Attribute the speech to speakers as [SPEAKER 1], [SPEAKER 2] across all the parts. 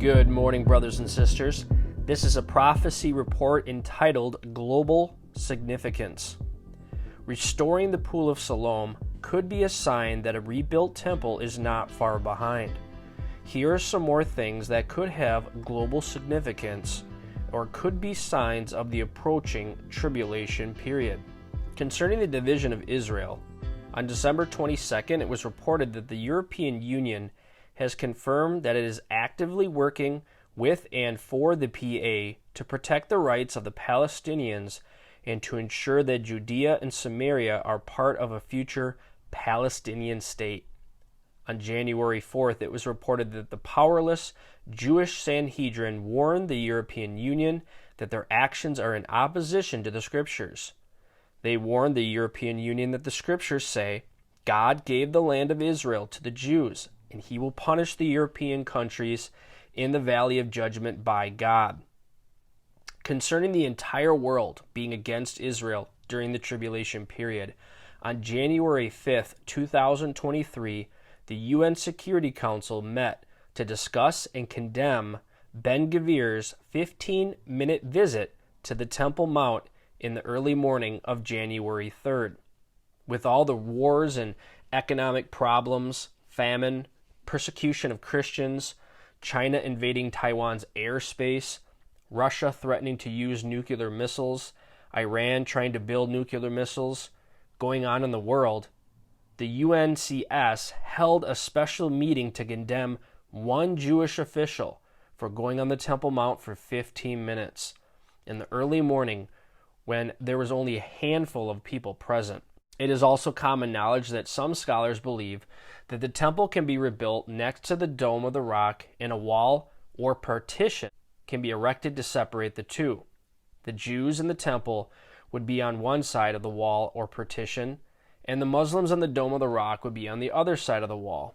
[SPEAKER 1] Good morning, brothers and sisters. This is a prophecy report entitled Global Significance. Restoring the Pool of Siloam could be a sign that a rebuilt temple is not far behind. Here are some more things that could have global significance or could be signs of the approaching tribulation period. Concerning the division of Israel, on December 22nd, it was reported that the European Union has confirmed that it is actively working with and for the PA to protect the rights of the Palestinians and to ensure that Judea and Samaria are part of a future Palestinian state. On January 4th, it was reported that the powerless Jewish Sanhedrin warned the European Union that their actions are in opposition to the Scriptures. They warned the European Union that the Scriptures say, God gave the land of Israel to the Jews, and he will punish the European countries in the valley of judgment by God. Concerning the entire world being against Israel during the tribulation period, on January 5th, 2023, the UN Security Council met to discuss and condemn Ben-Gvir's 15-minute visit to the Temple Mount in the early morning of January 3rd. With all the wars and economic problems, famine, persecution of Christians, China invading Taiwan's airspace, Russia threatening to use nuclear missiles, Iran trying to build nuclear missiles, going on in the world, the UNCS held a special meeting to condemn one Jewish official for going on the Temple Mount for 15 minutes in the early morning when there was only a handful of people present. It is also common knowledge that some scholars believe that the temple can be rebuilt next to the Dome of the Rock and a wall or partition can be erected to separate the two. The Jews in the temple would be on one side of the wall or partition, and the Muslims on the Dome of the Rock would be on the other side of the wall.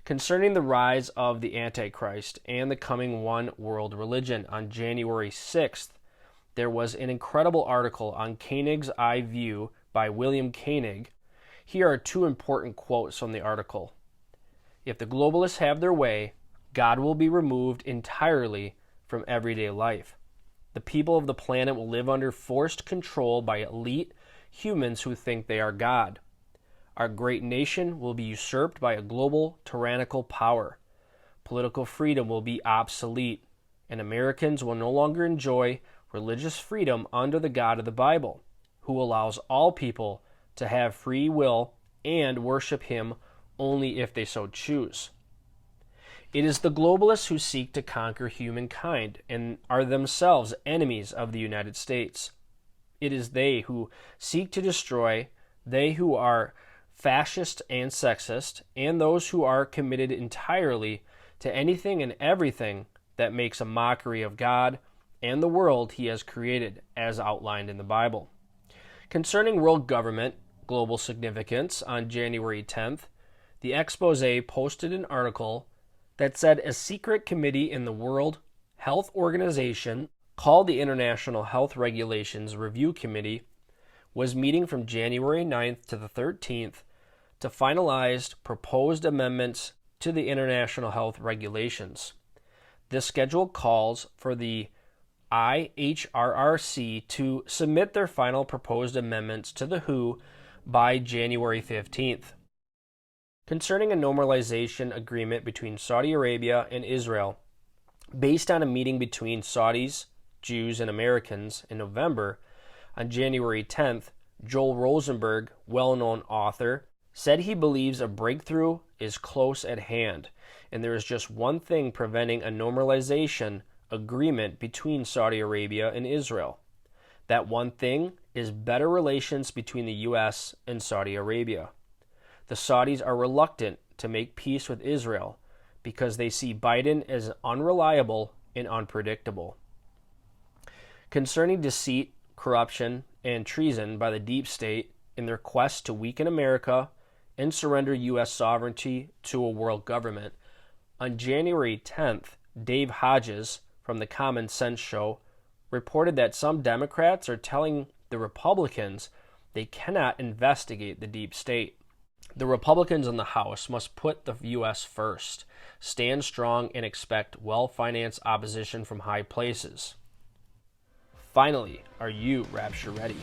[SPEAKER 1] Concerning the rise of the Antichrist and the coming one world religion, on January 6th, there was an incredible article on Koenig's Eye View by William Koenig. Here are two important quotes from the article. If the globalists have their way, God will be removed entirely from everyday life. The people of the planet will live under forced control by elite humans who think they are God. Our great nation will be usurped by a global tyrannical power. Political freedom will be obsolete, and Americans will no longer enjoy religious freedom under the God of the Bible, who allows all people to have free will and worship him only if they so choose. It is the globalists who seek to conquer humankind and are themselves enemies of the United States. It is they who seek to destroy, they who are fascist and sexist, and those who are committed entirely to anything and everything that makes a mockery of God and the world he has created, as outlined in the Bible. Concerning world government, global significance, on January 10th, the expose posted an article that said a secret committee in the World Health Organization, called the International Health Regulations Review Committee, was meeting from January 9th to the 13th to finalize proposed amendments to the International Health Regulations. This schedule calls for the IHRRC to submit their final proposed amendments to the WHO by January 15th. Concerning a normalization agreement between Saudi Arabia and Israel, based on a meeting between Saudis, Jews, and Americans in November, on January 10th, Joel Rosenberg, well-known author, said he believes a breakthrough is close at hand, and there is just one thing preventing a normalization agreement between Saudi Arabia and Israel. That one thing is better relations between the U.S. and Saudi Arabia. The Saudis are reluctant to make peace with Israel because they see Biden as unreliable and unpredictable. Concerning deceit, corruption, and treason by the deep state in their quest to weaken America and surrender U.S. sovereignty to a world government, on January 10th, Dave Hodges from the Common Sense Show reported that some Democrats are telling the Republicans they cannot investigate the deep state. The Republicans in the House must put the U.S. first, stand strong, and expect well-financed opposition from high places. Finally, are you rapture ready?